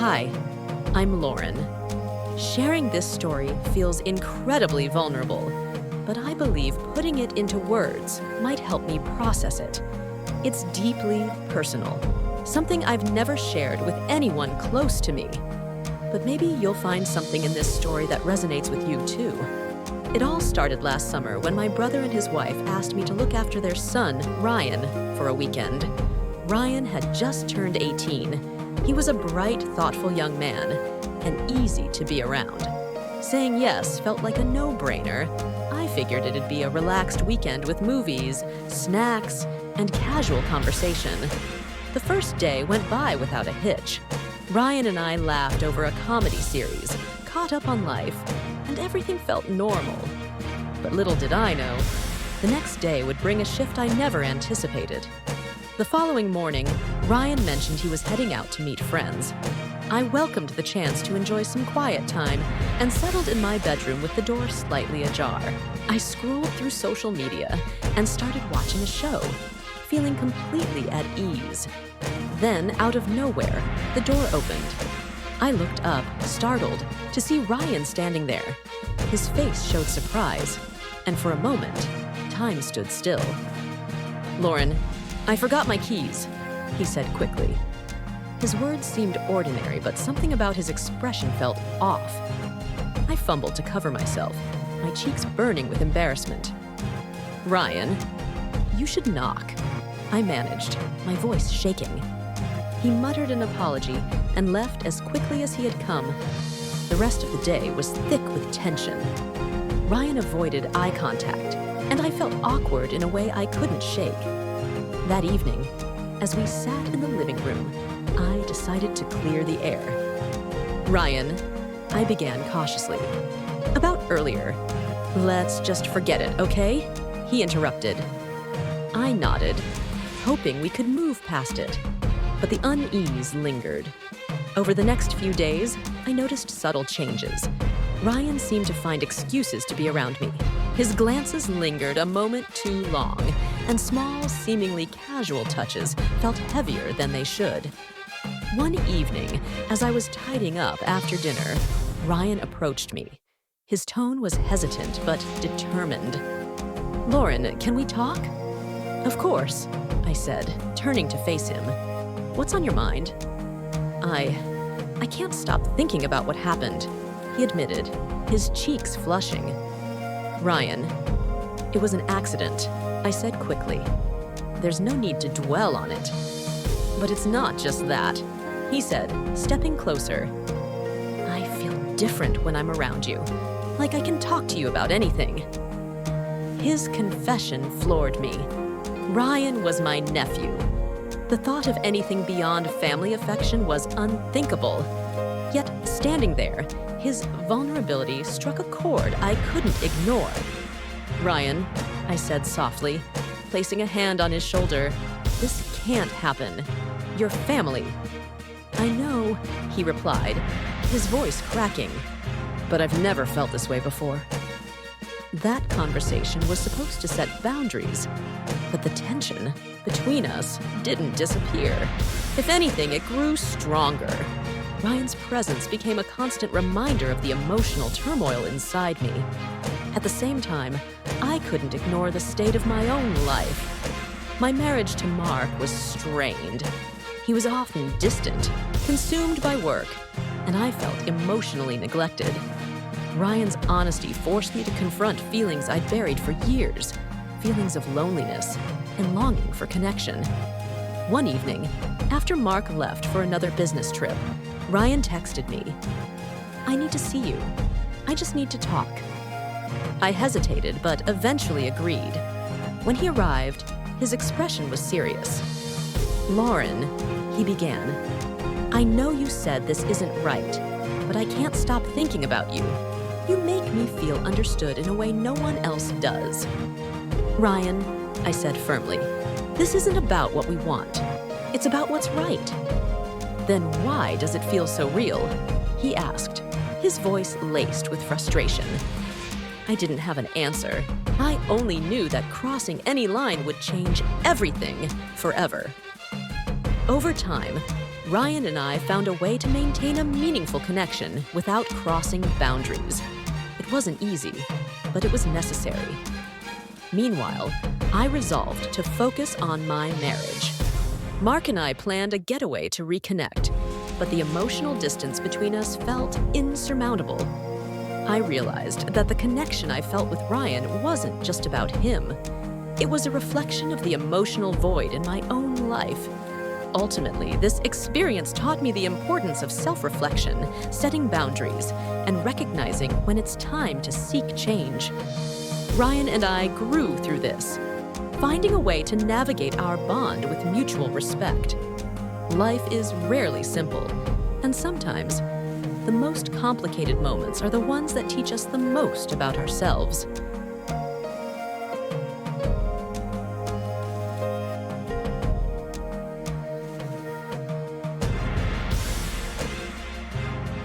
Hi, I'm Lauren. Sharing this story feels incredibly vulnerable, but I believe putting it into words might help me process it. It's deeply personal, something I've never shared with anyone close to me. But maybe you'll find something in this story that resonates with you too. It all started last summer when my brother and his wife asked me to look after their son, Ryan, for a weekend. Ryan had just turned 18. He was a bright, thoughtful young man, and easy to be around. Saying yes felt like a no-brainer. I figured it'd be a relaxed weekend with movies, snacks, and casual conversation. The first day went by without a hitch. Ryan and I laughed over a comedy series, caught up on life, and everything felt normal. But little did I know, the next day would bring a shift I never anticipated. The following morning, Ryan mentioned he was heading out to meet friends. I welcomed the chance to enjoy some quiet time and settled in my bedroom with the door slightly ajar. I scrolled through social media and started watching a show, feeling completely at ease. Then, out of nowhere, the door opened. I looked up, startled, to see Ryan standing there. His face showed surprise, and for a moment, time stood still. "Lauren, I forgot my keys," he said quickly. His words seemed ordinary, but something about his expression felt off. I fumbled to cover myself, my cheeks burning with embarrassment. "Ryan, you should knock," I managed, my voice shaking. He muttered an apology and left as quickly as he had come. The rest of the day was thick with tension. Ryan avoided eye contact, and I felt awkward in a way I couldn't shake. That evening, as we sat in the living room, I decided to clear the air. "Ryan," I began cautiously, "about earlier. Let's just forget it, okay?" He interrupted. I nodded, hoping we could move past it, but the unease lingered. Over the next few days, I noticed subtle changes. Ryan seemed to find excuses to be around me. His glances lingered a moment too long, and small, seemingly casual touches felt heavier than they should. One evening, as I was tidying up after dinner, Ryan approached me. His tone was hesitant but determined. "Lauren, can we talk?" "Of course," I said, turning to face him. "What's on your mind?" I can't stop thinking about what happened," he admitted, his cheeks flushing. "Ryan, it was an accident," I said quickly. "There's no need to dwell on it." "But it's not just that," he said, stepping closer. "I feel different when I'm around you, like I can talk to you about anything." His confession floored me. Ryan was my nephew. The thought of anything beyond family affection was unthinkable. Yet, standing there, his vulnerability struck a chord I couldn't ignore. "Ryan," I said softly, placing a hand on his shoulder, "this can't happen. You're family." "I know," he replied, his voice cracking, "but I've never felt this way before." That conversation was supposed to set boundaries, but the tension between us didn't disappear. If anything, it grew stronger. Ryan's presence became a constant reminder of the emotional turmoil inside me. At the same time, I couldn't ignore the state of my own life. My marriage to Mark was strained. He was often distant, consumed by work, and I felt emotionally neglected. Ryan's honesty forced me to confront feelings I'd buried for years, feelings of loneliness and longing for connection. One evening, after Mark left for another business trip, Ryan texted me, "I need to see you. I just need to talk." I hesitated, but eventually agreed. When he arrived, his expression was serious. "Lauren," he began, "I know you said this isn't right, but I can't stop thinking about you. You make me feel understood in a way no one else does." "Ryan," I said firmly, "this isn't about what we want. It's about what's right." "Then why does it feel so real?" he asked, his voice laced with frustration. I didn't have an answer. I only knew that crossing any line would change everything forever. Over time, Ryan and I found a way to maintain a meaningful connection without crossing boundaries. It wasn't easy, but it was necessary. Meanwhile, I resolved to focus on my marriage. Mark and I planned a getaway to reconnect, but the emotional distance between us felt insurmountable. I realized that the connection I felt with Ryan wasn't just about him. It was a reflection of the emotional void in my own life. Ultimately, this experience taught me the importance of self-reflection, setting boundaries, and recognizing when it's time to seek change. Ryan and I grew through this, finding a way to navigate our bond with mutual respect. Life is rarely simple, and sometimes the most complicated moments are the ones that teach us the most about ourselves.